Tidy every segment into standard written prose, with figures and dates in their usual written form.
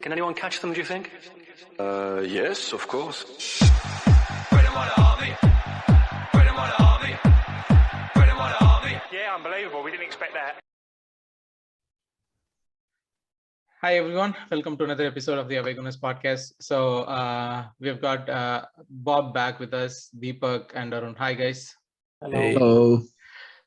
Can anyone catch them, do you think? Yes, of course. Yeah, unbelievable. We didn't expect that. Hi everyone, welcome to another episode of the Away Gooners podcast. So we've got Bob back with us, Deepak and Arun. Hi guys. Hello.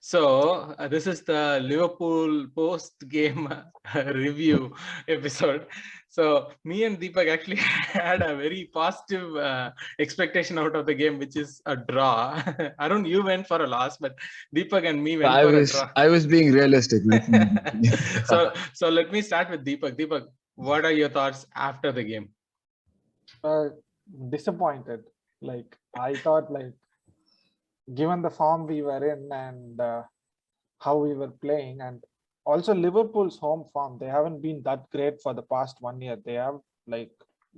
So this is the Liverpool post-game review episode. So me and Deepak actually had a very positive expectation out of the game, which is a draw. Arun, you went for a loss, but Deepak and me went for a draw. I was being realistic. So let me start with Deepak. Deepak, what are your thoughts after the game? Disappointed. I thought, given the form we were in and how we were playing, and also Liverpool's home form, they haven't been that great for the past 1 year. They have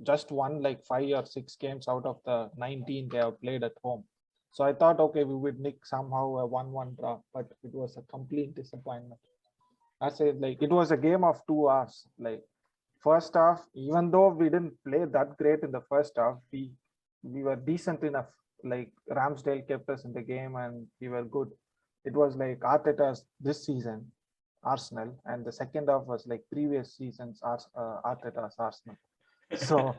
just won 5 or 6 games out of the 19 they have played at home. So I thought, okay, we would nick somehow a 1-1 draw, but it was a complete disappointment. I said, it was a game of 2 hours. First half, even though we didn't play that great in the first half, we were decent enough. Ramsdale kept us in the game and we were good. It was like Arteta's this season Arsenal, and the second half was like previous season's Arteta's Arsenal. So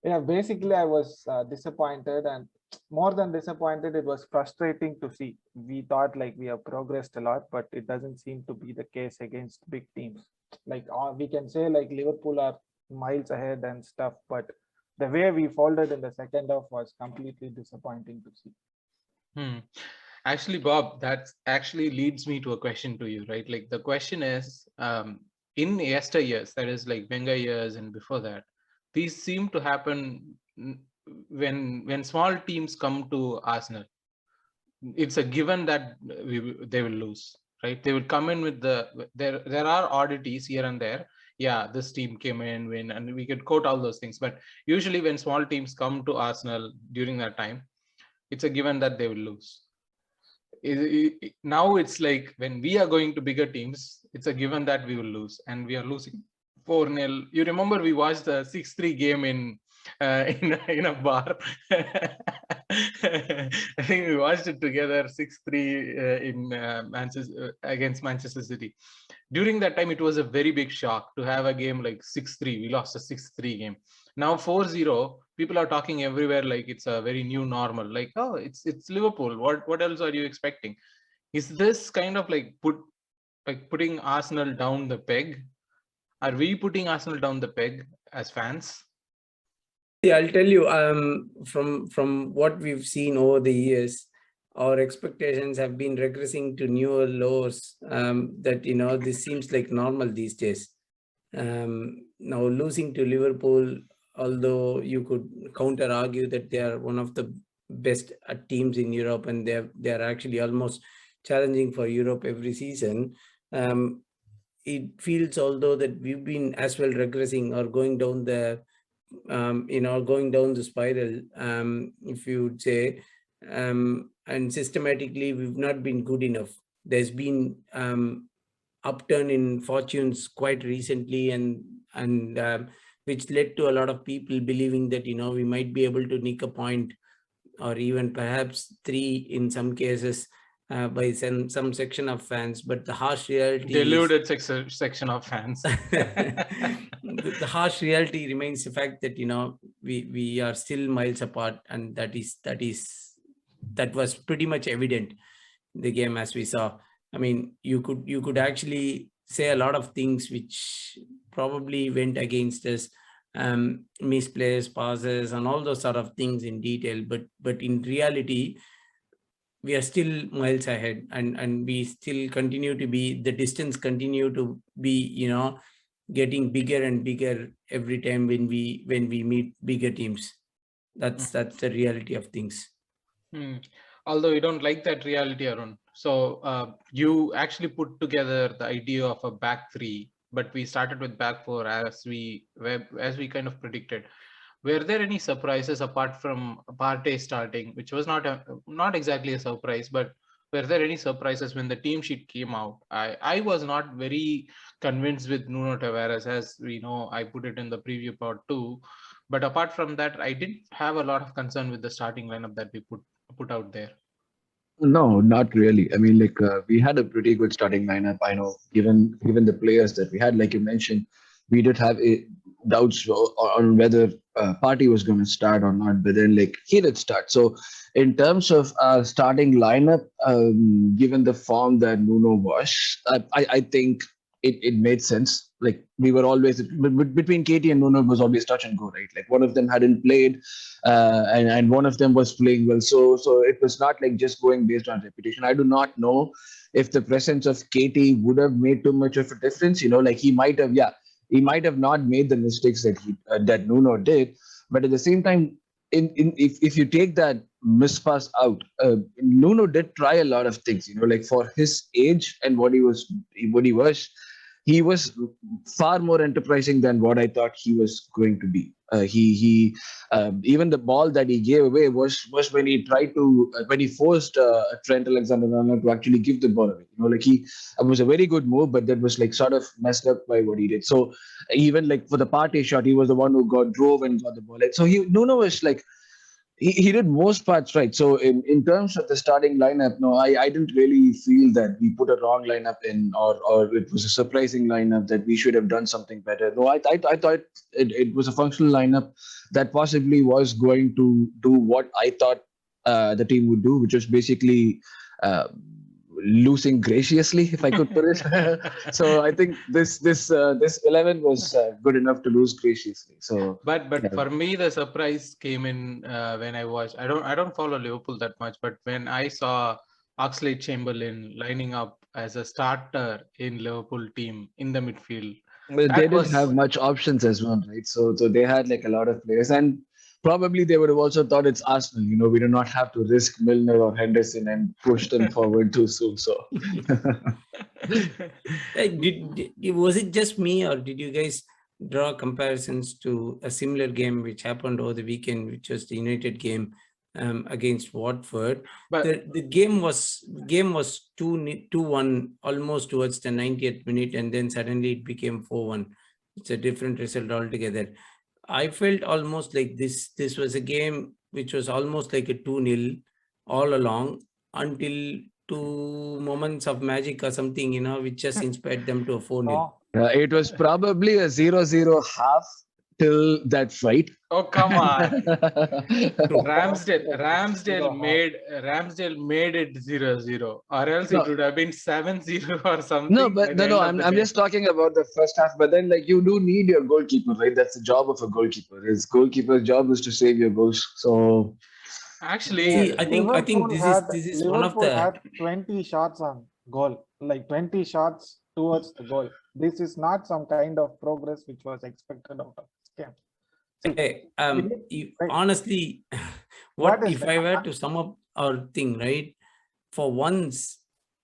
yeah, basically I was disappointed, and more than disappointed, it was frustrating to see. We thought we have progressed a lot, but it doesn't seem to be the case against big teams. We can say Liverpool are miles ahead and stuff, but the way we folded in the second half was completely disappointing to see. Actually, Bob, that actually leads me to a question to you, right? The question is, in yesteryears, that is Wenger years and before that, these seem to happen when small teams come to Arsenal. It's a given that they will lose, right? They will come in with there are oddities here and there. Yeah, this team came in, win, and we could quote all those things. But usually when small teams come to Arsenal during that time, it's a given that they will lose. Now it's when we are going to bigger teams, it's a given that we will lose, and we are losing 4-0. You remember we watched the 6-3 game in a bar. I think we watched it together, 6-3 in Manchester against Manchester City. During that time, it was a very big shock to have a game 6-3. We lost a 6-3 game. Now 4-0, people are talking everywhere it's a very new normal. Oh, it's Liverpool. What else are you expecting? Is this kind of putting Arsenal down the peg? Are we putting Arsenal down the peg as fans? Yeah, I'll tell you, from what we've seen over the years, our expectations have been regressing to newer lows. That this seems like normal these days. Now losing to Liverpool, although you could counter argue that they are one of the best teams in Europe, and they are actually almost challenging for Europe every season. It feels although that we've been as well regressing or going down the going down the spiral, if you would say, and systematically we've not been good enough. There's been upturn in fortunes quite recently, and which led to a lot of people believing that we might be able to nick a point, or even perhaps 3 in some cases, by some section of fans. But the harsh reality, deluded section of fans. The harsh reality remains the fact that we are still miles apart, and that was pretty much evident in the game as we saw. I mean, you could actually say a lot of things which probably went against us, misplaced passes and all those sort of things in detail, but in reality we are still miles ahead, and we still continue to be, the distance continue to be getting bigger and bigger every time when we meet bigger teams. That's the reality of things. Although you don't like that reality, Arun. So you actually put together the idea of a back 3, but we started with back 4 as we kind of predicted. Were there any surprises apart from Partey starting, which was not exactly a surprise, but were there any surprises when the team sheet came out? I was not very convinced with Nuno Tavares, as we know, I put it in the preview part too. But apart from that, I did have a lot of concern with the starting lineup that we put out there. No, not really. I mean, like we had a pretty good starting lineup. I know, given the players that we had, like you mentioned, we did have doubts on whether Party was going to start or not. But then, like he did start. So, in terms of starting lineup, given the form that Nuno was, I think it made sense. Like we were always between Katie and Nuno was always touch and go, right? Like one of them hadn't played, and one of them was playing well. So it was not like just going based on reputation. I do not know if the presence of Katie would have made too much of a difference. You know, like he might have, yeah, he might have not made the mistakes that Nuno did, but at the same time, if you take that mispass out, Nuno did try a lot of things. You know, like for his age and he was far more enterprising than what I thought he was going to be. He even the ball that he gave away was when he tried to when he forced Trent Alexander-Arnold to actually give the ball away. You know, like it was a very good move, but that was like sort of messed up by what he did. So even like for the Partey shot, he was the one who drove and got the ball. So Nuno was like he did most parts right. So in terms of the starting lineup, no, I didn't really feel that we put a wrong lineup in or it was a surprising lineup that we should have done something better. No, I thought it was a functional lineup that possibly was going to do what I thought the team would do, which was basically losing graciously, if I could put it. So I think this 11 was good enough to lose graciously. So, but yeah. For me, the surprise came in when I watched. I don't follow Liverpool that much, but when I saw Oxlade-Chamberlain lining up as a starter in Liverpool team in the midfield, Well, they that didn't was have much options as well, right? So they had like a lot of players, and probably they would have also thought it's Arsenal. You know, we do not have to risk Milner or Henderson and push them forward too soon. So, Was it just me, or did you guys draw comparisons to a similar game which happened over the weekend, which was the United game against Watford? But The game was 2-1 almost towards the 90th minute, and then suddenly it became 4-1. It's a different result altogether. I felt almost like this was a game which was almost like a 2-0 all along until 2 moments of magic or something, you know, which just inspired them to a 4-0. it was probably a 0-0 half till that fight. oh come on, Ramsdale made it 0-0, or else No. it would have been 7-0 or something. No, by but the end of I'm the day. just talking about the first half. But then, like, you do need your goalkeeper, right? That's the job of a goalkeeper. His goalkeeper's job is to save your goals. So, Actually, See, I think this is one of Liverpool the had 20 shots on goal, like 20 shots towards the goal. This is not some kind of progress which was expected out of this game. honestly, What is if I were to sum up our thing, right? For once,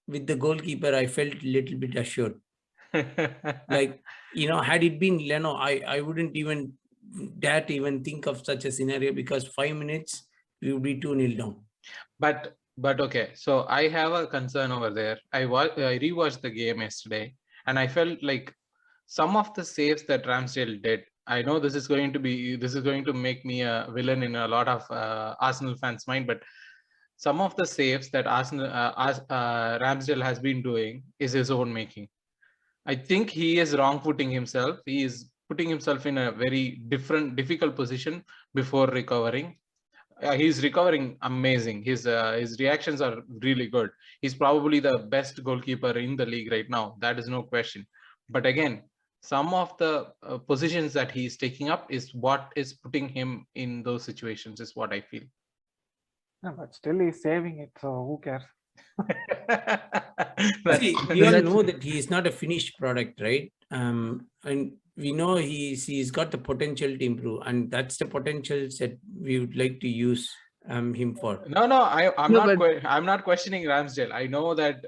with the goalkeeper, I felt a little bit assured. Like, you know, had it been Leno, I wouldn't even dare to even think of such a scenario, because 5 minutes we would be 2-0 down. but okay, so I have a concern over there. I rewatched the game yesterday, and I felt like some of the saves that Ramsdale did. I know this is going to make me a villain in a lot of Arsenal fans' mind, but some of the saves that Ramsdale has been doing is his own making. I think he is wrong-footing himself. He is putting himself in a very difficult position before recovering. He's recovering amazing. His reactions are really good. He's probably the best goalkeeper in the league right now. That is no question. But again, some of the positions that he's taking up is what is putting him in those situations, is what I feel. No, but still he's saving it, so who cares? See, we all know that he is not a finished product, right? And we know he's got the potential to improve, and that's the potential that we would like to use him for. I'm not questioning Ramsdale. I know that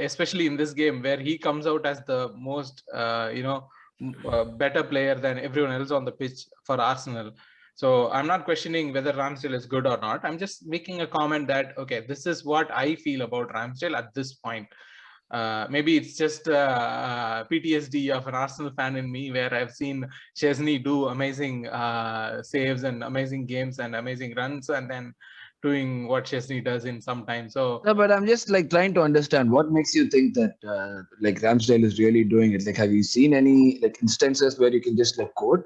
especially in this game where he comes out as the most better player than everyone else on the pitch for Arsenal. So I'm not questioning whether Ramsdale is good or not. I'm just making a comment that, okay, this is what I feel about Ramsdale at this point. Maybe it's just PTSD of an Arsenal fan in me, where I've seen Chesney do amazing saves and amazing games and amazing runs, and then doing what Chesney does in some time. So No, but I'm just like trying to understand what makes you think that like Ramsdale is really doing it. Like, have you seen any like instances where you can just like quote?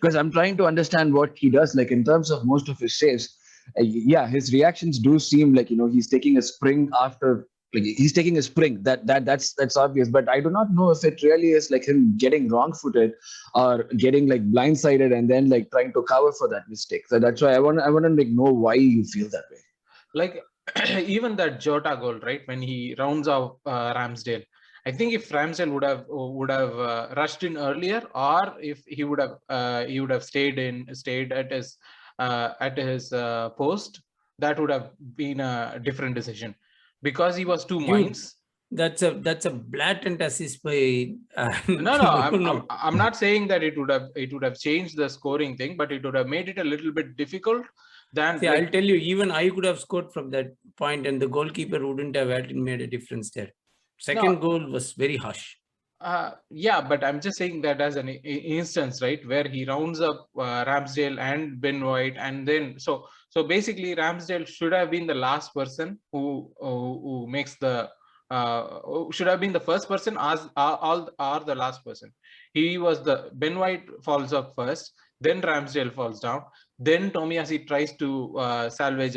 Because I'm trying to understand what he does. Like in terms of most of his saves, yeah, his reactions do seem like he's taking a spring after. Like he's taking a spring. That's obvious. But I do not know if it really is like him getting wrong-footed or getting like blindsided and then like trying to cover for that mistake. So that's why I want to like know why you feel that way. like even that Jota goal, right, when he rounds off Ramsdale, I think if Ramsdale would have rushed in earlier, or if he would have stayed at his post, that would have been a different decision, because he was two minds. That's a blatant assist by. No, I'm not saying that it would have changed the scoring thing, but it would have made it a little bit difficult. Than See, I'll tell you, even I could have scored from that point, and the goalkeeper wouldn't have made a difference there. Second goal was very harsh. Yeah, but I'm just saying that as an instance, right, where he rounds up Ramsdale and Ben White, and then so basically Ramsdale should have been the last person who makes the should have been the first person as or the last person. He was the Ben White falls up first, then Ramsdale falls down, then Tomiyasu tries to salvage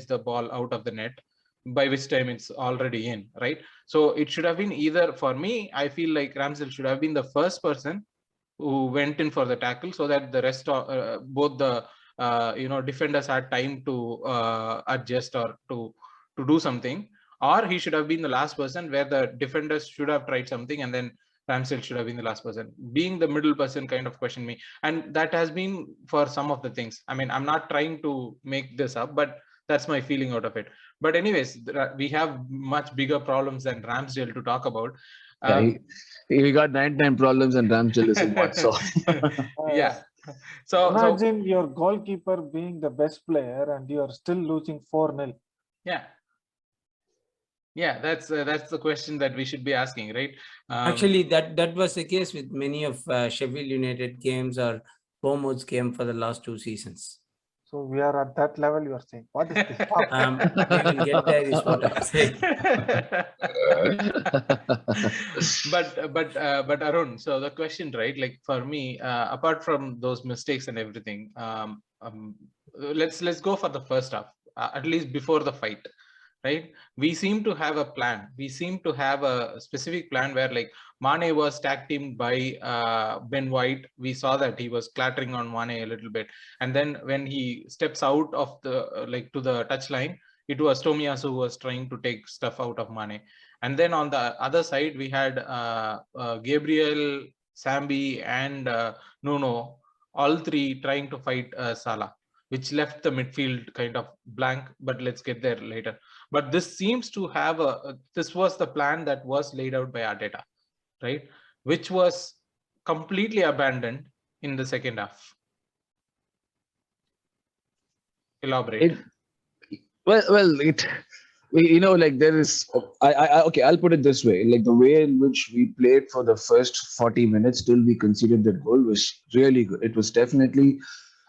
the ball out of the net, by which time it's already in, right? So it should have been either, for me, I feel like Ramsdale should have been the first person who went in for the tackle, so that the rest of both the defenders had time to adjust or to do something, or he should have been the last person, where the defenders should have tried something, and then Ramsdale should have been the last person. Being the middle person kind of question me, and that has been for some of the things. I mean, I'm not trying to make this up, but that's my feeling out of it. But anyways, we have much bigger problems than Ramsdale to talk about. Yeah, he got 99 problems and Ramsdale is in one. So yeah. So imagine your goalkeeper being the best player and you are still losing 4-0. Yeah, that's the question that we should be asking, right? Actually, that was the case with many of Sheffield United games or Bournemouth's game for the last 2 seasons. So we are at that level, you are saying. What is this? We will get there is what I'm saying. but Arun, so the question, right, like for me, apart from those mistakes and everything, let's go for the first half, at least before the fight, right? We seem to have a plan. We seem to have a specific plan where, like, Mane was tag teamed by Ben White. We saw that he was clattering on Mane a little bit, and then when he steps out of the to the touchline, it was Tomiyasu who was trying to take stuff out of Mane. And then on the other side, we had Gabriel, Sambi, and Nuno, all three trying to fight Salah, which left the midfield kind of blank. But let's get there later. But this seems to have this was the plan that was laid out by Arteta, right? Which was completely abandoned in the second half. Elaborate. There is, okay, I'll put it this way. Like the way in which we played for the first 40 minutes till we conceded that goal was really good. It was definitely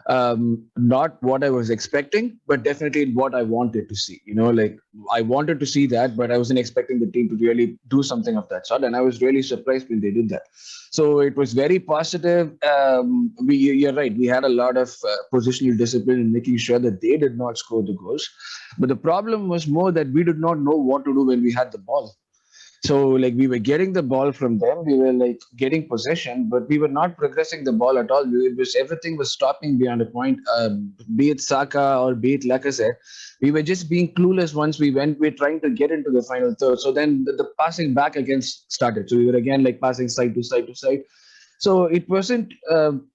not what I was expecting, but definitely what I wanted to see. I wanted to see that, but I wasn't expecting the team to really do something of that sort. And I was really surprised when they did that. So it was very positive. You're right. We had a lot of positional discipline in making sure that they did not score the goals. But the problem was more that we did not know what to do when we had the ball. So we were getting the ball from them, we were getting possession, but we were not progressing the ball at all. Everything was stopping beyond a point, be it Saka or be it Lacazette. We were just being clueless once we're trying to get into the final third. So then the passing back again started. So we were again passing side to side to side. So it wasn't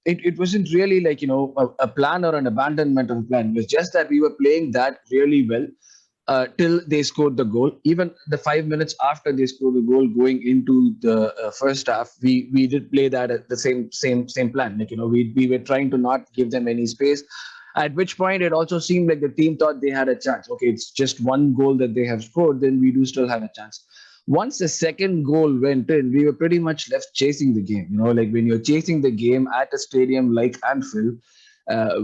it wasn't really a plan or an abandonment of a plan. It was just that we were playing that really well. till they scored the goal. Even the 5 minutes after they scored the goal, going into the first half, we did play that at the same plan. Like, we were trying to not give them any space. At which point it also seemed like the team thought they had a chance. Okay, it's just one goal that they have scored, then we do still have a chance. Once the second goal went in, we were pretty much left chasing the game. Like when you're chasing the game at a stadium like Anfield,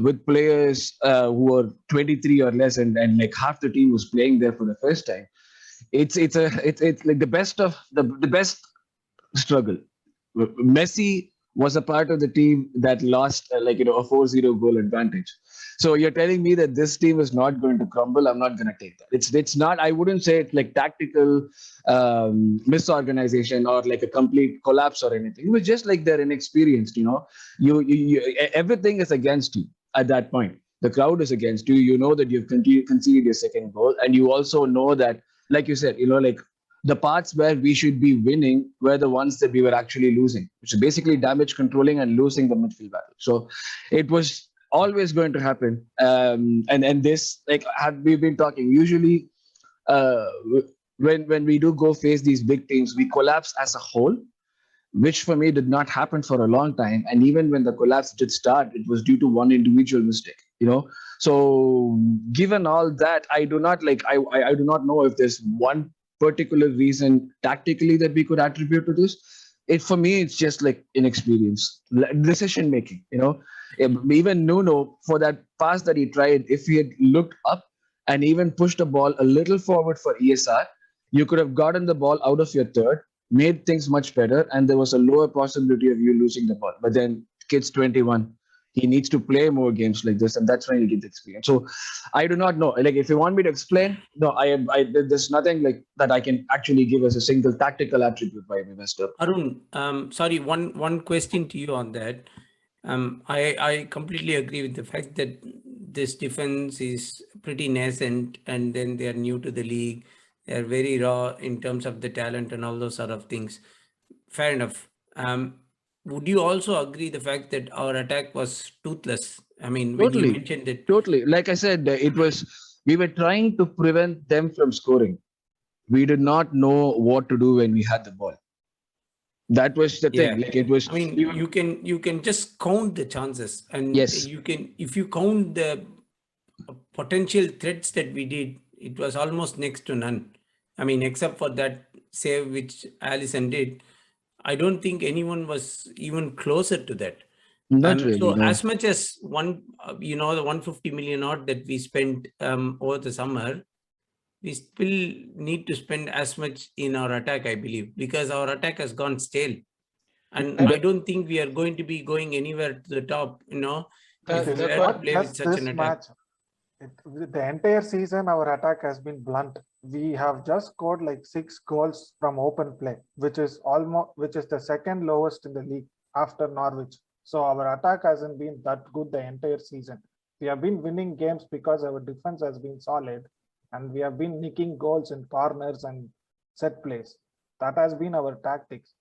with players who are 23 or less, and like half the team was playing there for the first time. It's like the best struggle. Messi was a part of the team that lost a 4-0 goal advantage. So you're telling me that this team is not going to crumble? I'm not going to take that. It's not. I wouldn't say it's like tactical misorganization or like a complete collapse or anything. It was just like they're inexperienced. Everything is against you at that point. The crowd is against you. You know that you've conceded your second goal, and you also know that, like you said, like the parts where we should be winning were the ones that we were actually losing, which is basically damage controlling and losing the midfield battle. So it was always going to happen. And this, like, have we been talking, usually when we do go face these big teams, we collapse as a whole, which for me did not happen for a long time. And even when the collapse did start, it was due to one individual mistake, So given all that, I do not know if there's one particular reason tactically that we could attribute to this. For me, it's just like inexperience, decision making. Even Nuno, for that pass that he tried, if he had looked up and even pushed the ball a little forward for ESR, you could have gotten the ball out of your third, made things much better, and there was a lower possibility of you losing the ball. But then kid's 21. He needs to play more games like this, and that's when you get the experience. So I do not know. Like, if you want me to explain, no, there's nothing like that I can actually give as a single tactical attribute why we messed up. Arun, sorry, one question to you on that. I completely agree with the fact that this defense is pretty nascent, and then they are new to the league. They're very raw in terms of the talent and all those sort of things. Fair enough. Would you also agree the fact that our attack was toothless? I mean, when you mentioned it. Totally. Like I said, we were trying to prevent them from scoring. We did not know what to do when we had the ball. That was the thing. Like, it was. I mean, you can just count the chances, and yes, you can, if you count the potential threats that we did, it was almost next to none. I mean, except for that save which Allison did, I don't think anyone was even closer to that. Not really. So no. as much as the 150 million odd that we spent over the summer, we still need to spend as much in our attack, I believe, because our attack has gone stale. And I don't think we are going to be going anywhere to the top, if we were to play with such an attack. The entire season, our attack has been blunt. We have just scored like 6 goals from open play, which is the second lowest in the league after Norwich. So our attack hasn't been that good the entire season. We have been winning games because our defense has been solid, and we have been nicking goals in corners and set plays. That has been our tactics.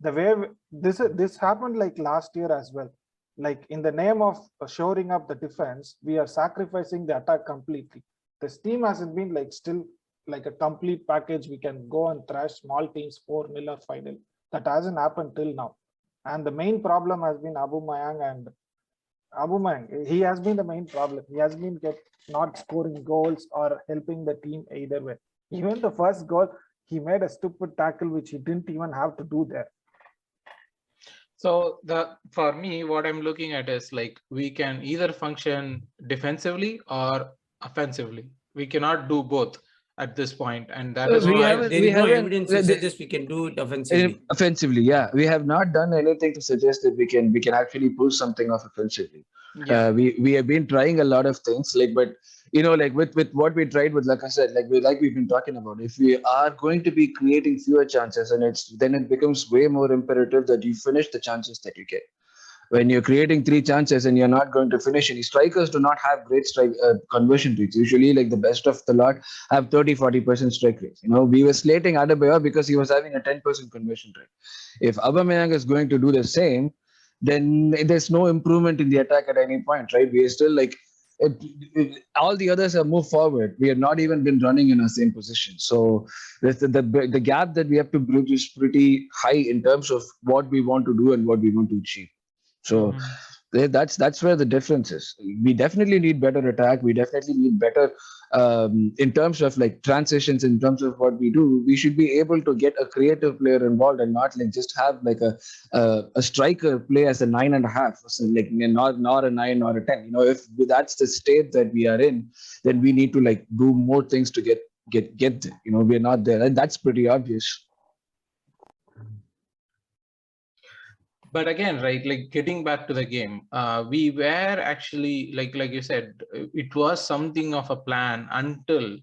The way this happened like last year as well. Like, in the name of shoring up the defense, we are sacrificing the attack completely. This team hasn't been still like a complete package. We can go and thrash small teams 4-0 or 5-0. That hasn't happened till now. And the main problem has been Aubameyang. He has been the main problem. He has been not scoring goals or helping the team either way. Even the first goal, he made a stupid tackle which he didn't even have to do there. So for me, what I'm looking at is like we can either function defensively or offensively. We cannot do both at this point, and that is why there is no evidence to suggest we can do it offensively. Offensively, yeah, we have not done anything to suggest that we can actually pull something off offensively. Yeah. We have been trying a lot of things, but with what we tried with, like I said, we've been talking about, if we are going to be creating fewer chances, and then it becomes way more imperative that you finish the chances that you get. When you're creating 3 chances and you're not going to finish, any strikers do not have great strike conversion rates. Usually, like the best of the lot have 30-40% strike rates. We were slating Adebayor because he was having a 10% conversion rate. If Aubameyang is going to do the same, then there's no improvement in the attack at any point, right? We are still all the others have moved forward. We have not even been running in the same position. So the gap that we have to bridge is pretty high in terms of what we want to do and what we want to achieve. So that's where the difference is. We definitely need better attack. We definitely need better in terms of like transitions. In terms of what we do, we should be able to get a creative player involved and not like just have like a striker play as a 9.5, so like not a 9 or a 10. You know, if that's the state that we are in, then we need to like do more things to get there. You know, we're not there, and that's pretty obvious. But again, right, like getting back to the game, we were actually like you said, it was something of a plan until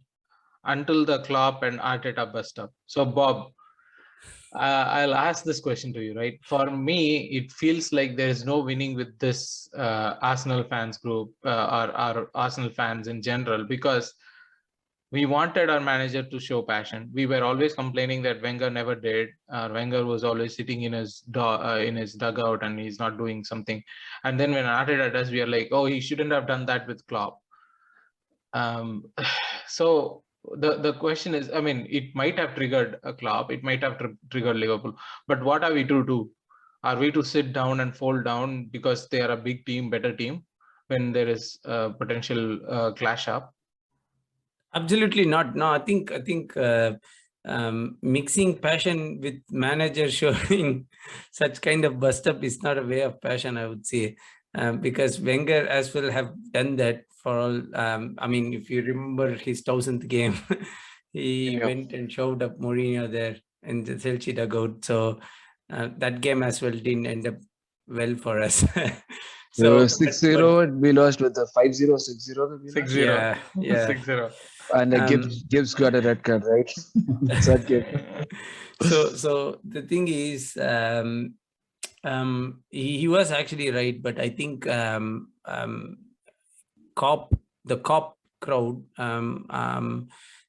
the Klopp and Arteta bust up. So Bob, I'll ask this question to you, right? For me, it feels like there is no winning with this Arsenal fans group or Arsenal fans in general, because we wanted our manager to show passion. We were always complaining that Wenger never did. Wenger was always sitting in his dugout and he's not doing something. And then when Arteta does, we are like, oh, he shouldn't have done that with Klopp. So the question is, I mean, it might have triggered a Klopp, it might have triggered Liverpool, but what are we to do? Are we to sit down and fold down because they are a big team, better team, when there is a potential clash up? Absolutely not. No, I think mixing passion with manager showing such kind of bust up is not a way of passion, I would say, because Wenger as well have done that for all. I mean, if you remember his 1000th game, he went and shoved up Mourinho there in the Chelsea dugout. So that game as well didn't end up well for us. So 6-0, we lost with the 5-0, 6-0. 6-0. Yeah. 6-0. And Gibbs got a red card, right? That game. So the thing is, he was actually right, but I think the Kop crowd, the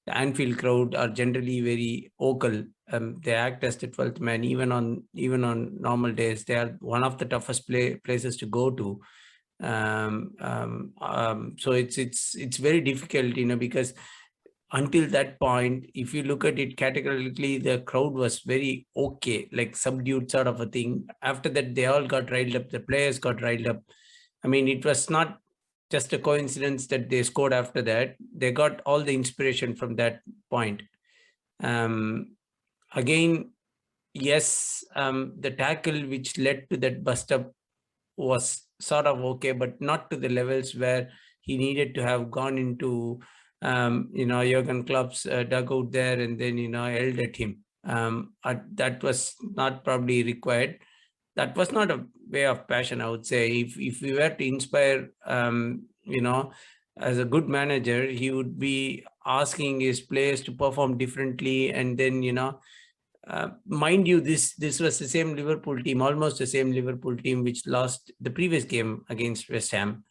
Anfield crowd are generally very vocal. They act as the 12th man, even on normal days. They are one of the toughest places to go to. So it's very difficult, you know, because until that point, if you look at it categorically, the crowd was very okay, like subdued sort of a thing. After that, they all got riled up. The players got riled up. I mean, it was not just a coincidence that they scored after that. They got all the inspiration from that point. Again, yes, the tackle which led to that bust up was sort of okay, but not to the levels where he needed to have gone into, Jurgen Klopp's dugout there and then, yelled at him. That was not probably required. That was not a way of passion, I would say. If we were to inspire, as a good manager, he would be asking his players to perform differently. And then, mind you, this was the same Liverpool team, almost the same Liverpool team, which lost the previous game against West Ham.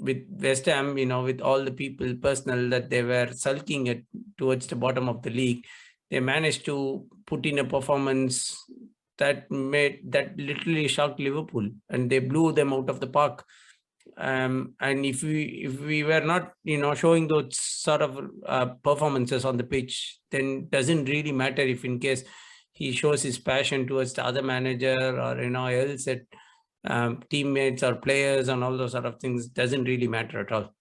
With West Ham, with all the people, personnel that they were sulking towards the bottom of the league, they managed to put in a performance that literally shocked Liverpool, and they blew them out of the park. And if we were not, showing those sort of performances on the pitch, then it doesn't really matter if in case he shows his passion towards the other manager or, else at teammates or players and all those sort of things, doesn't really matter at all.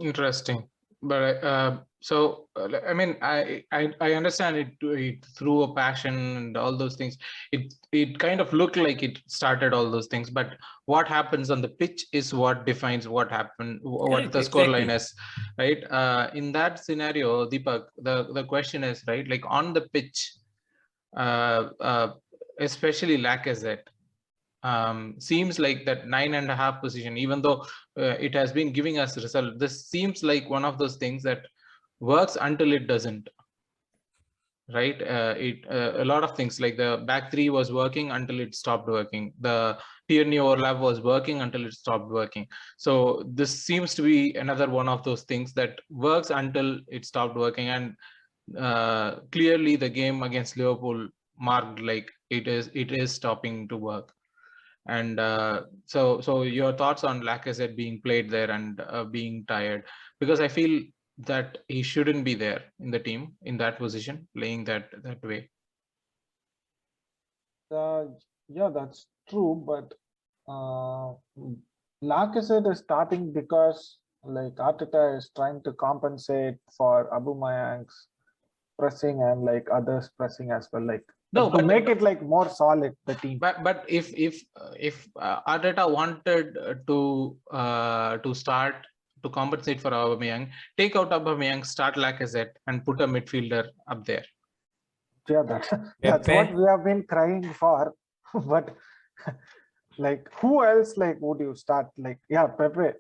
Interesting. But so I mean, I understand it through a passion and all those things. It kind of looked like it started all those things, but what happens on the pitch is what defines what happened, what the scoreline is, right? In that scenario, Deepak, the question is, right, like on the pitch, especially Lacazette, seems like that 9.5 position, even though it has been giving us result, this seems like one of those things that works until it doesn't, right? A lot of things like the back three was working until it stopped working. The Tierney overlap was working until it stopped working. So this seems to be another one of those things that works until it stopped working. And clearly the game against Liverpool marked like it is stopping to work. And so your thoughts on Lacazette being played there and being tired, because I feel that he shouldn't be there in the team in that position, playing that way. Yeah, that's true, but Lacazette is starting because like Arteta is trying to compensate for Aubameyang's pressing and like others pressing as well, like to make it like more solid the team. But if Arteta wanted to start to compensate for Aubameyang, take out Aubameyang, start Lacazette, and put a midfielder up there. Yeah, that's what we have been crying for. But like, who else like would you start? Like, yeah, Pepe.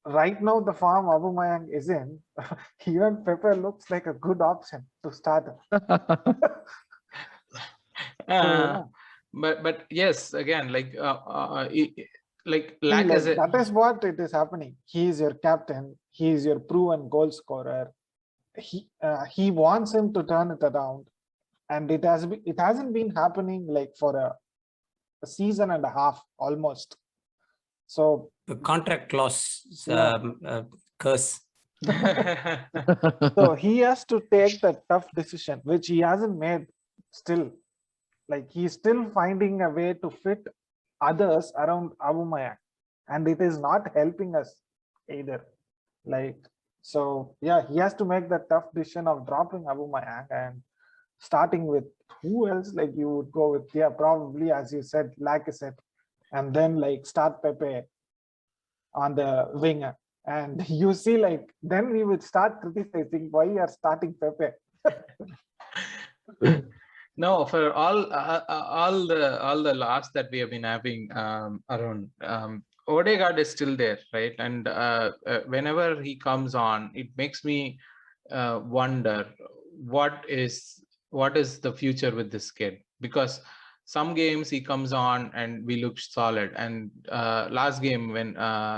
Right now, the form Aubameyang is in, even Pepe looks like a good option to start. But yes, again, like Lacazette. That is what it is happening. He is your captain. He is your proven goal scorer. He wants him to turn it around, and it hasn't been happening like for a season and a half almost. So the contract clause curse. So he has to take the tough decision, which he hasn't made still. Like, he's still finding a way to fit others around Aubameyang, and it is not helping us either. Like, so yeah, he has to make the tough decision of dropping Aubameyang and starting with who else. Like, you would go with, yeah, probably as you said, Lacazette, and then like start Pepe on the winger. And you see, like, then we would start criticizing why you are starting Pepe. No, for all the loss that we have been having, Arun, Odegaard is still there, right? And whenever he comes on, it makes me wonder what is the future with this kid, because some games he comes on and we look solid, and last game when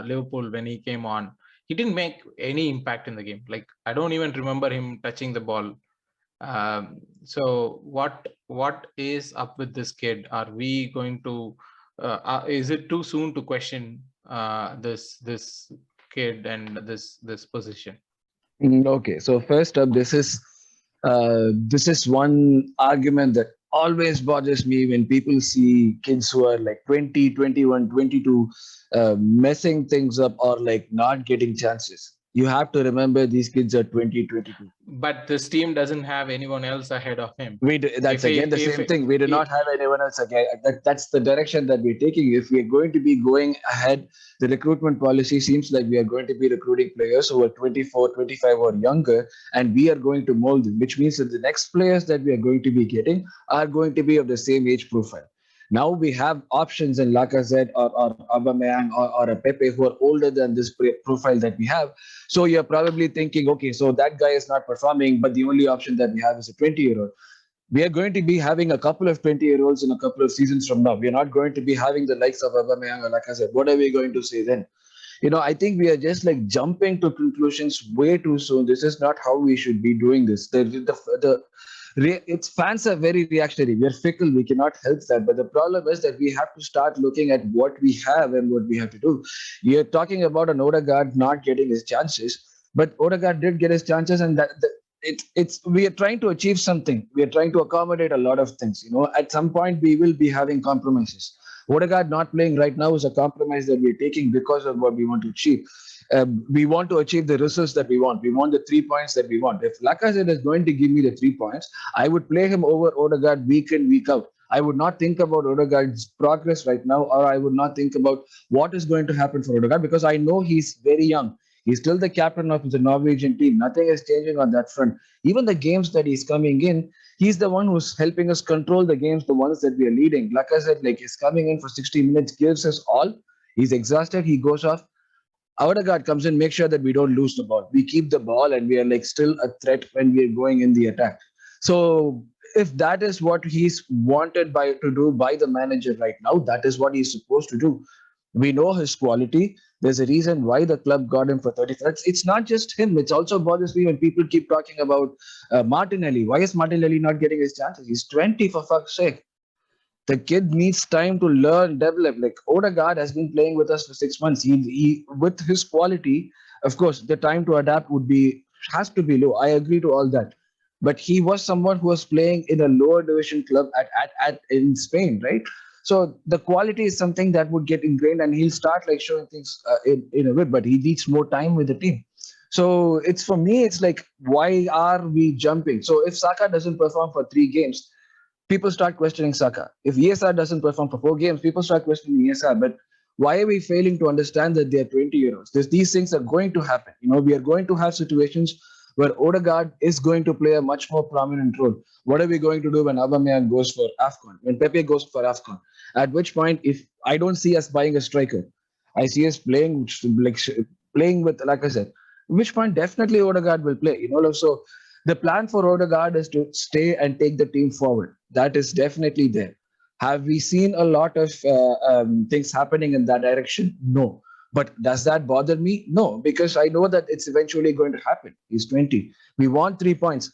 Liverpool, when he came on, he didn't make any impact in the game. Like, I don't even remember him touching the ball. So what is up with this kid? Are we going to is it too soon to question this kid and this position? Okay, so first up, this is one argument that always bothers me when people see kids who are like 20, 21, 22 messing things up or like not getting chances. You have to remember these kids are 20, 22. But this team doesn't have anyone else ahead of him. That's again the same thing. We do not have anyone else again. That's the direction that we're taking. If we're going to be going ahead, the recruitment policy seems like we are going to be recruiting players who are 24, 25 or younger, and we are going to mold them, which means that the next players that we are going to be getting are going to be of the same age profile. Now we have options in Lacazette or Aubameyang or a Pepe who are older than this profile that we have. So you're probably thinking, okay, so that guy is not performing, but the only option that we have is a 20-year-old. We are going to be having a couple of 20-year-olds in a couple of seasons from now. We are not going to be having the likes of Aubameyang or Lacazette. What are we going to say then? I think we are just like jumping to conclusions way too soon. This is not how we should be doing this. Its fans are very reactionary. We are fickle. We cannot help that. But the problem is that we have to start looking at what we have and what we have to do. We are talking about an Odegaard not getting his chances, but Odegaard did get his chances, and we are trying to achieve something. We are trying to accommodate a lot of things. At some point we will be having compromises. Odegaard not playing right now is a compromise that we're taking because of what we want to achieve. We want to achieve the results that we want. We want the 3 points that we want. If Lacazette is going to give me the 3 points, I would play him over Odegaard week in, week out. I would not think about Odegaard's progress right now, or I would not think about what is going to happen for Odegaard, because I know he's very young. He's still the captain of the Norwegian team. Nothing is changing on that front. Even the games that he's coming in, he's the one who's helping us control the games, the ones that we are leading. Lacazette, like, is coming in for 60 minutes, gives us all. He's exhausted. He goes off. Odegaard comes in, make sure that we don't lose the ball. We keep the ball, and we are like still a threat when we are going in the attack. So if that is what he's wanted to do by the manager right now, that is what he's supposed to do. We know his quality. There's a reason why the club got him for 35. It's not just him. It's also bothers me when people keep talking about Martinelli. Why is Martinelli not getting his chances? He's 20, for fuck's sake. The kid needs time to learn, develop. Like Odegaard has been playing with us for 6 months. He with his quality, of course, the time to adapt has to be low. I agree to all that. But he was someone who was playing in a lower division club at in Spain, right? So the quality is something that would get ingrained, and he'll start like showing things in a bit. But he needs more time with the team. So it's for me, it's like, why are we jumping? So if Saka doesn't perform for 3 games, people start questioning Saka. If ESR doesn't perform for 4 games, people start questioning ESR. But why are we failing to understand that they are 20-year-olds? These things are going to happen. We are going to have situations where Odegaard is going to play a much more prominent role. What are we going to do when Aubameyang goes for AFCON, when Pepe goes for AFCON? At which point, if I don't see us buying a striker, I see us playing with, like I said, at which point definitely Odegaard will play. So the plan for Odegaard is to stay and take the team forward. That is definitely there. Have we seen a lot of things happening in that direction? No. But does that bother me? No, because I know that it's eventually going to happen. He's 20. We want 3 points.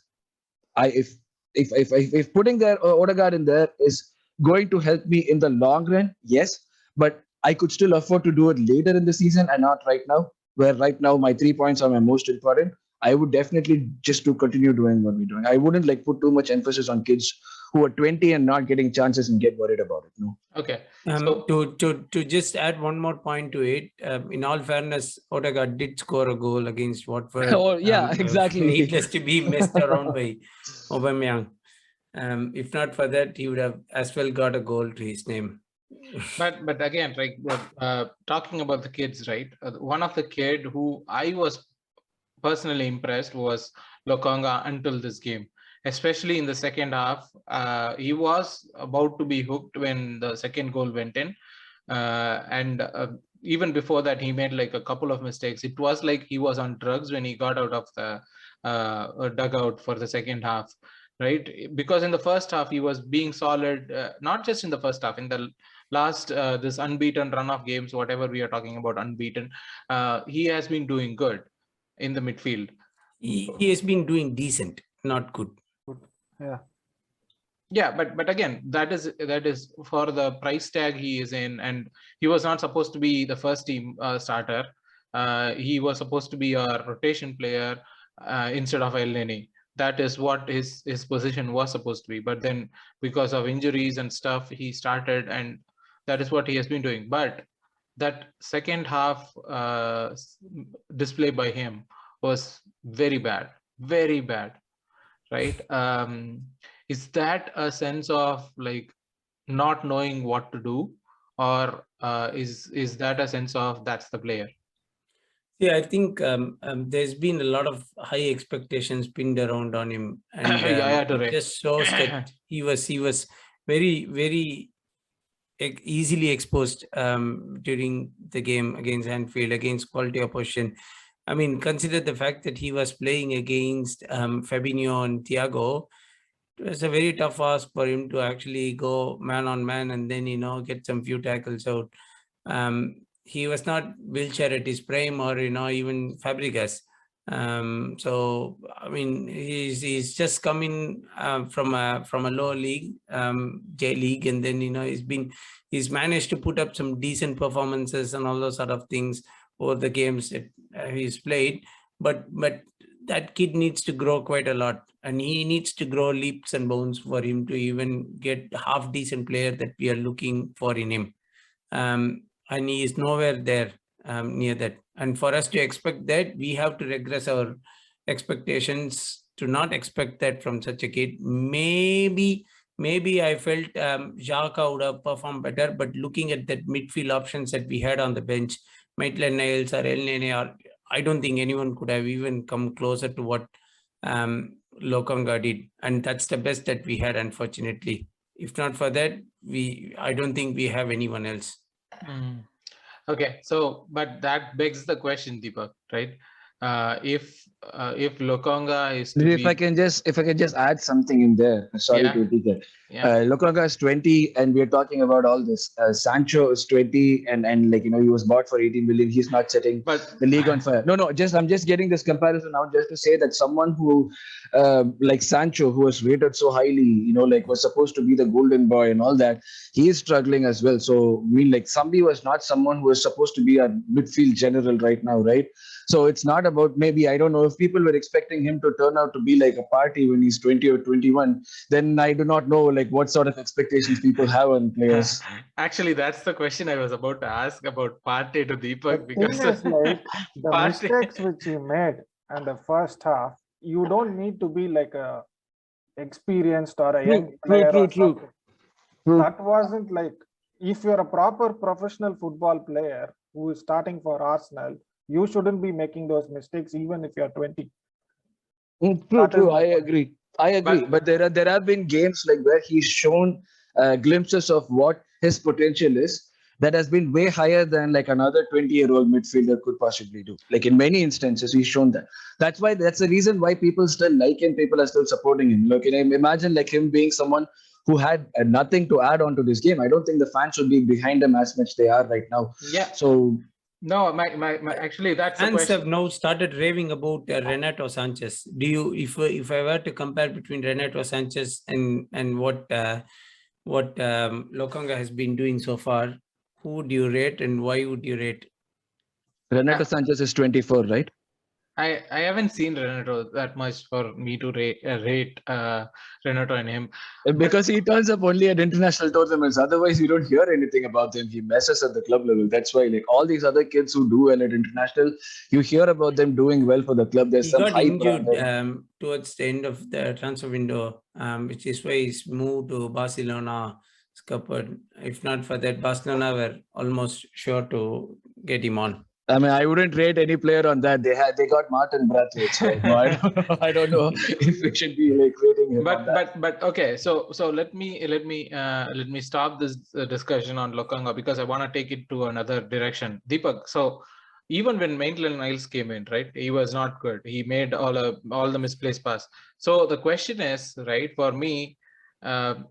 If putting their Odegaard in there is going to help me in the long run, yes. But I could still afford to do it later in the season and not right now, where right now my 3 points are my most important. I would definitely just to continue doing what we're doing. I wouldn't like put too much emphasis on kids who are 20 and not getting chances and get worried about it. No. Okay. To just add one more point to it, in all fairness, Odegaard did score a goal against Watford. Oh, yeah, exactly. Needless to be messed around by Aubameyang. If not for that, he would have as well got a goal to his name. But again, like talking about the kids, right? One of the kid who I was personally impressed was Lokonga until this game, especially in the second half. He was about to be hooked when the second goal went in, and even before that, he made like a couple of mistakes. It was like he was on drugs when he got out of the dugout for the second half, right? Because in the first half he was being solid, not just in the first half, in the last this unbeaten run of games, whatever we are talking about, unbeaten, he has been doing good in the midfield. He has been doing decent, not good. Yeah, but again, that is for the price tag he is in, and he was not supposed to be the first team starter. He was supposed to be a rotation player instead of El Neni. That is what his position was supposed to be. But then because of injuries and stuff, he started, and that is what he has been doing. But that second half display by him was very bad, right? Is that a sense of like not knowing what to do, or is that a sense of that's the player? Yeah, I think there's been a lot of high expectations pinned around on him, and it just shows that he was very easily exposed during the game against Anfield, against quality opposition. I mean, consider the fact that he was playing against Fabinho and Thiago. It was a very tough ask for him to actually go man on man and then get some few tackles out. He was not wheelchair at his prime, or even Fabregas. So I mean, he's just coming from a lower league, J League, and then he's managed to put up some decent performances and all those sort of things over the games that he's played. But that kid needs to grow quite a lot, and he needs to grow leaps and bounds for him to even get half decent player that we are looking for in him. And he is nowhere there near that. And for us to expect that, we have to regress our expectations to not expect that from such a kid. Maybe I felt Xhaka would have performed better, but looking at that midfield options that we had on the bench, Maitland-Niles or El Nene, I don't think anyone could have even come closer to what Lokonga did. And that's the best that we had, unfortunately. If not for that, I don't think we have anyone else. Okay, so but that begs the question, Deepak, right? if Lokonga is to If I be, can just add something in there. Sorry yeah, to take it. yeah, Lokonga is 20, and we're talking about all this. Sancho is 20, and like he was bought for 18 million. He's not setting but the league on fire. No, I'm just getting this comparison out just to say that someone who, like Sancho, who was rated so highly, like was supposed to be the golden boy and all that, he is struggling as well. So I mean, like Sambi was not someone who was supposed to be a midfield general right now, right? So it's not about, maybe, I don't know, if people were expecting him to turn out to be like a party when he's 20 or 21, then I do not know like what sort of expectations people have on players. actually, that's the question I was about to ask about Partey to The Deepak, thing because is like the Partey, mistakes which he made in the first half, you don't need to be like a experienced or a young player or something. That wasn't like, if you're a proper professional football player who is starting for Arsenal, you shouldn't be making those mistakes even if you're 20. True. my I point. agree. But there have been games like where he's shown glimpses of what his potential is that has been way higher than like another 20-year-old midfielder could possibly do. Like in many instances, he's shown that. That's the reason why people still like him. People are still supporting him. Look, imagine like him being someone who had nothing to add on to this game. I don't think the fans should be behind him as much they are right now. yeah. So No, actually, that's the Fans question. have now started raving about Renato Sanchez. Do you, if I were to compare between Renato Sanchez and what Lokonga has been doing so far, who would you rate and why would you rate? Renato Sanchez is 24, right? I haven't seen Renato that much for me to rate Renato and him. Because he turns up only at international tournaments. Otherwise, you don't hear anything about him. He messes at the club level. That's why, like all these other kids who do well at international, you hear about them doing well for the club. There's He some got hype around injured them. towards the end of the transfer window, which is why he's moved to Barcelona. Scuppered. If not for that, Barcelona were almost sure to get him on. I mean, I wouldn't rate any player on that. They got Martin Braithwaite, so no, I don't know if we should be like rating him on that. But okay, so let me stop this discussion on Lokonga, because I want to take it to another direction. Deepak, so even when Maitland-Niles came in, right, he was not good. He made all the misplaced pass. So the question is, right, for me,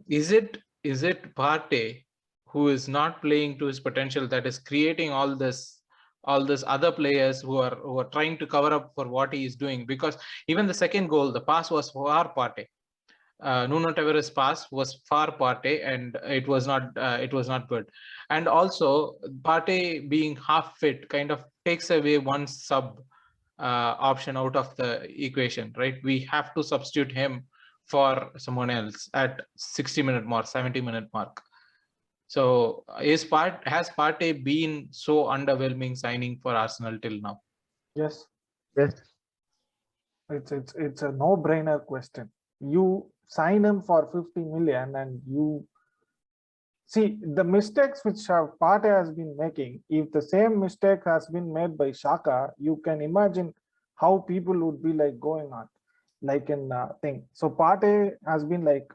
is it Partey who is not playing to his potential that is creating all this other players who are trying to cover up for what he is doing? Because even the second goal, the pass was for Partey. Nuno Tavares' pass was far Partey, and it was not good. And also, Partey being half fit kind of takes away one sub option out of the equation, right? We have to substitute him for someone else at 60-minute mark, 70-minute mark. So has Partey been so underwhelming signing for Arsenal till now? Yes, Yes. it's a no-brainer question. You sign him for 50 million and you see the mistakes which Partey has been making. If the same mistake has been made by Xhaka, you can imagine how people would be like going on, like in thing. So Partey has been like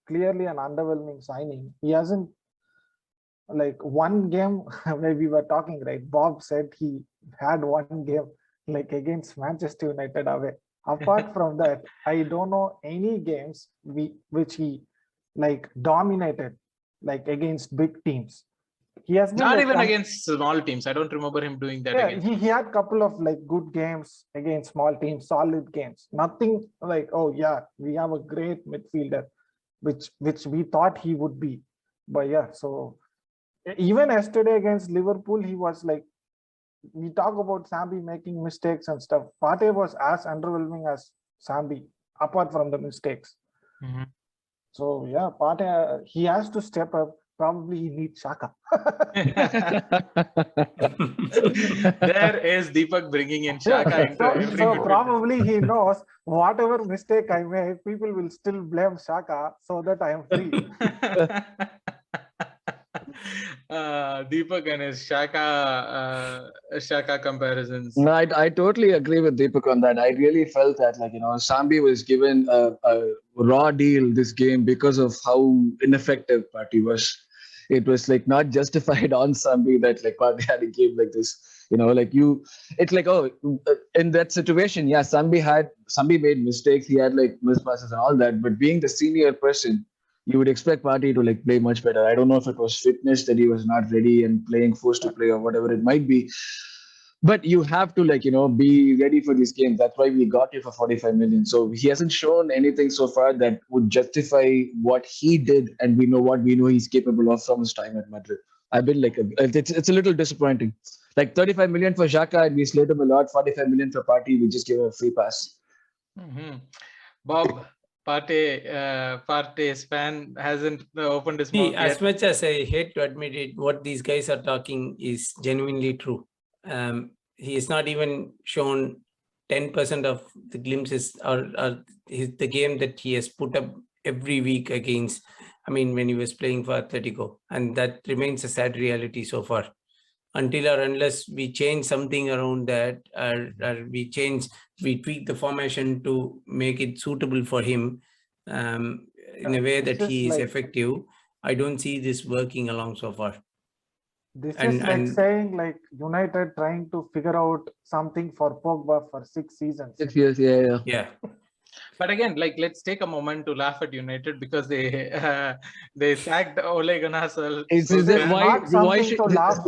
clearly an underwhelming signing. He hasn't like one game where we were talking, right? Bob said he had one game like against Manchester United away. Apart from that, I don't know any games which he like dominated like against big teams. He has been Not like, even against small teams. I don't remember him doing that against. he had a couple of like good games against small teams, solid games. Nothing like, oh yeah, we have a great midfielder, which we thought he would be. But yeah, so even yesterday against Liverpool, he was like, we talk about Sambi making mistakes and stuff. Partey was as underwhelming as Sambi, apart from the mistakes. Mm-hmm. So yeah, Partey, he has to step up. Probably he needs Xhaka. There is Deepak bringing in Xhaka into every so midfield. probably he knows whatever mistake I made, people will still blame Xhaka so that I am free. Deepak and his Xhaka comparisons. No, I totally agree with Deepak on that. I really felt that, like, Sambi was given a raw deal this game because of how ineffective Partey was. it was like not justified on Sambi that like Partey had a game like this. Like it's like, oh, in that situation, yeah, Sambi made mistakes. He had like mispasses and all that. But being the senior person, you would expect Partey to like play much better. I don't know if it was fitness that he was not ready and playing forced to play or whatever it might be. But you have to be ready for these games. That's why we got you for 45 million. So he hasn't shown anything so far that would justify what he did, and we know he's capable of from his time at Madrid. I've been like, it's a little disappointing. Like 35 million for Xhaka, and we slayed him a lot. 45 million for Partey, we just gave him a free pass. Mm-hmm. Bob, Partey's fan hasn't opened his mouth as yet. much as I hate to admit it, what these guys are talking is genuinely true. He is not even shown 10% of the glimpses or the game that he has put up every week against, when he was playing for Atletico. And that remains a sad reality so far. Until or unless we change something around that, or we tweak the formation to make it suitable for him in a way that he is effective, I don't see this working along so far. This is like saying like United trying to figure out something for Pogba for 6 seasons. 6 years, yeah. But again, like, let's take a moment to laugh at United because they sacked Ole Gunnar Solskjaer. Why should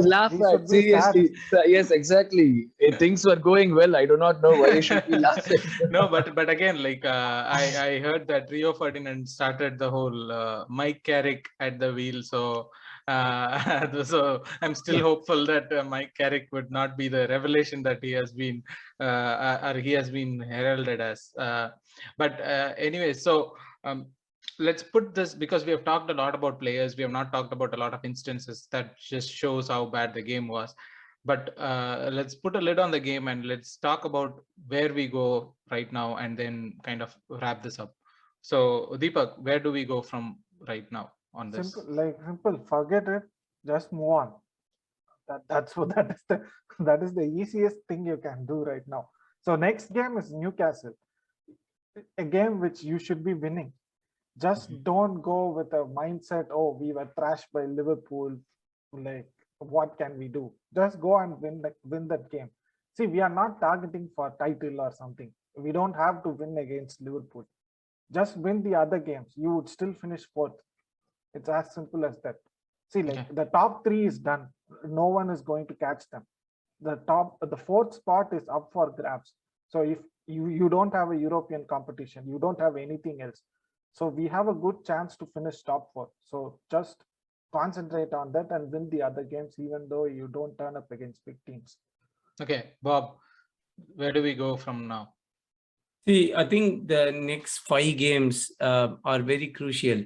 laugh at? Seriously, yes, exactly. Things were going well. I do not know why you should be laughing. No, but again, like I heard that Rio Ferdinand started the whole Mike Carrick at the wheel. So so I'm still hopeful that Mike Carrick would not be the revelation that he has been or he has been heralded as. But anyway, so let's put this, because we have talked a lot about players. We have not talked about a lot of instances. That just shows how bad the game was. But let's put a lid on the game and let's talk about where we go right now and then kind of wrap this up. So Deepak, where do we go from right now on this? Simple, forget it, just move on. That is the easiest thing you can do right now. So next game is Newcastle, a game which you should be winning. Just don't go with a mindset, oh, we were thrashed by Liverpool, like what can we do? Just go and win that game. See, we are not targeting for title or something. We don't have to win against Liverpool. Just win the other games. You would still finish fourth. It's as simple as that. See, the top 3 is done. No one is going to catch them. The 4th spot is up for grabs. So if you don't have a European competition, you don't have anything else. So we have a good chance to finish top 4. So just concentrate on that and win the other games, even though you don't turn up against big teams. Okay, Bob, where do we go from now? See, I think the next 5 games are very crucial.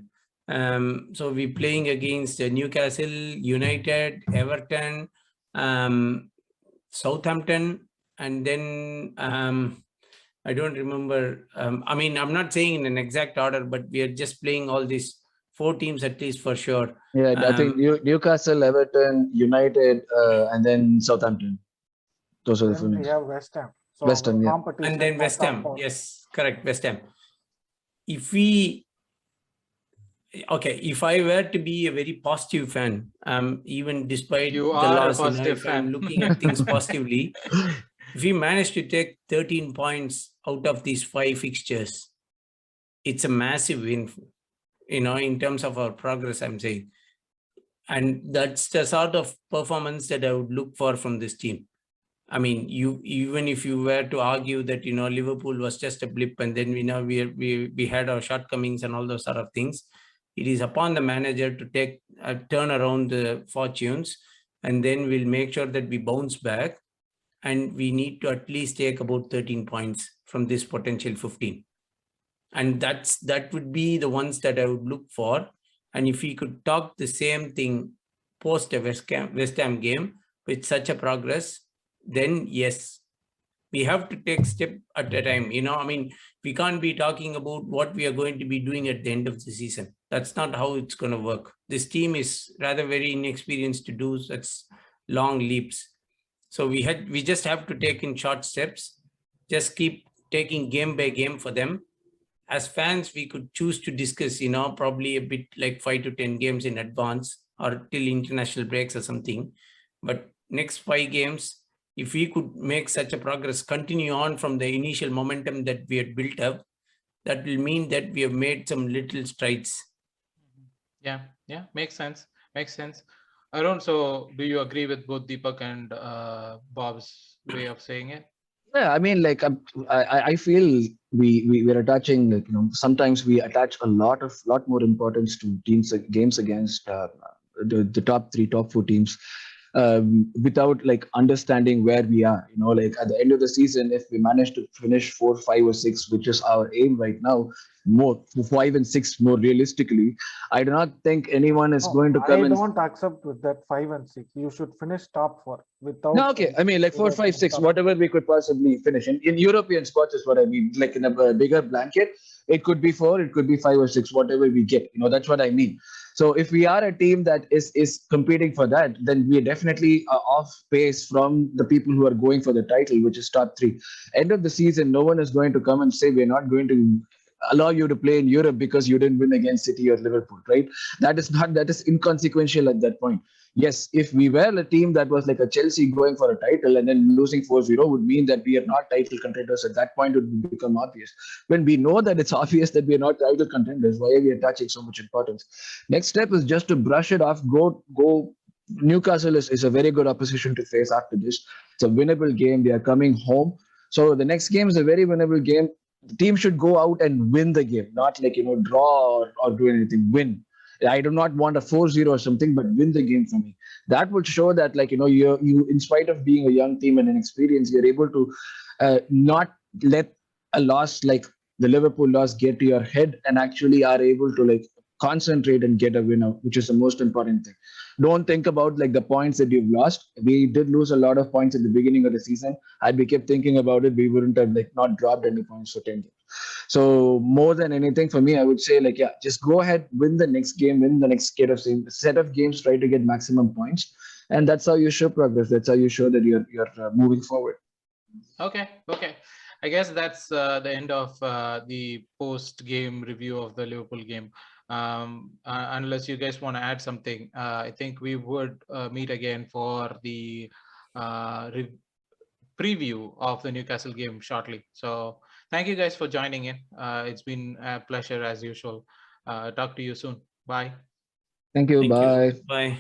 So we're playing against Newcastle, United, Everton, Southampton, and then I don't remember. I'm not saying in an exact order, but we are just playing all these 4 teams at least for sure. Yeah, I think Newcastle, Everton, United, and then Southampton. Those are the 4 names. We have West Ham. So West Ham, yeah. And then West Ham. Yes, correct, West Ham. If I were to be a very positive fan, even despite the loss, if I'm looking at things positively, if we manage to take 13 points out of these 5 fixtures, it's a massive win, in terms of our progress, I'm saying. And that's the sort of performance that I would look for from this team. Even if you were to argue that, Liverpool was just a blip and then we had our shortcomings and all those sort of things, it is upon the manager to turn around the fortunes, and then we'll make sure that we bounce back, and we need to at least take about 13 points from this potential 15. And that would be the ones that I would look for. And if we could talk the same thing post a West Ham game with such a progress, then yes, we have to take step at a time. We can't be talking about what we are going to be doing at the end of the season. That's not how it's going to work. This team is rather very inexperienced to do such long leaps. So we just have to take in short steps, just keep taking game by game for them. As fans, we could choose to discuss, probably a bit like 5 to 10 games in advance or till international breaks or something. But next 5 games, if we could make such a progress, continue on from the initial momentum that we had built up, that will mean that we have made some little strides. Yeah, makes sense. Arun, so do you agree with both Deepak and Bob's way of saying it? Yeah, I mean, like I feel we're attaching, like, sometimes we attach a lot more importance to games against the top 4 teams, without like understanding where we are. Like at the end of the season, if we manage to finish 4, 5, or 6, which is our aim right now, more 5 and 6 more realistically, I do not think anyone is going to come I and. don't accept with that 5 and 6. You should finish top 4 without. No, okay. I mean, like 4, 5, 6, whatever we could possibly finish. In European sports is what I mean. Like in a bigger blanket, it could be 4, it could be 5 or 6, whatever we get. That's what I mean. So if we are a team that is competing for that, then we are definitely off pace from the people who are going for the title, which is top 3. End of the season, no one is going to come and say we're not going to allow you to play in Europe because you didn't win against City or Liverpool, right? That is inconsequential at that point. Yes, if we were a team that was like a Chelsea going for a title and then losing 4-0 would mean that we are not title contenders. At that point, it would become obvious. When we know that it's obvious that we are not title contenders, why are we attaching so much importance? Next step is just to brush it off. Go. Newcastle is a very good opposition to face after this. It's a winnable game. They are coming home. So the next game is a very winnable game. The team should go out and win the game, not like, draw or do anything. Win. I do not want a 4-0 or something, but win the game for me. That would show that, like, you in spite of being a young team and inexperienced, you're able to not let a loss like the Liverpool loss get to your head, and actually are able to like concentrate and get a winner, which is the most important thing. Don't think about like the points that you've lost. We did lose a lot of points at the beginning of the season. Had we kept thinking about it, we wouldn't have like not dropped any points for 10 games. So more than anything for me, I would say like, yeah, just go ahead, win the next game, win the next set of games, try to get maximum points. And that's how you show progress. That's how you show that you're moving forward. Okay. I guess that's the end of the post-game review of the Liverpool game. Unless you guys want to add something, I think we would meet again for the preview of the Newcastle game shortly. So thank you guys for joining in. It's been a pleasure as usual. Talk to you soon. Bye. Thank you. Bye. Bye.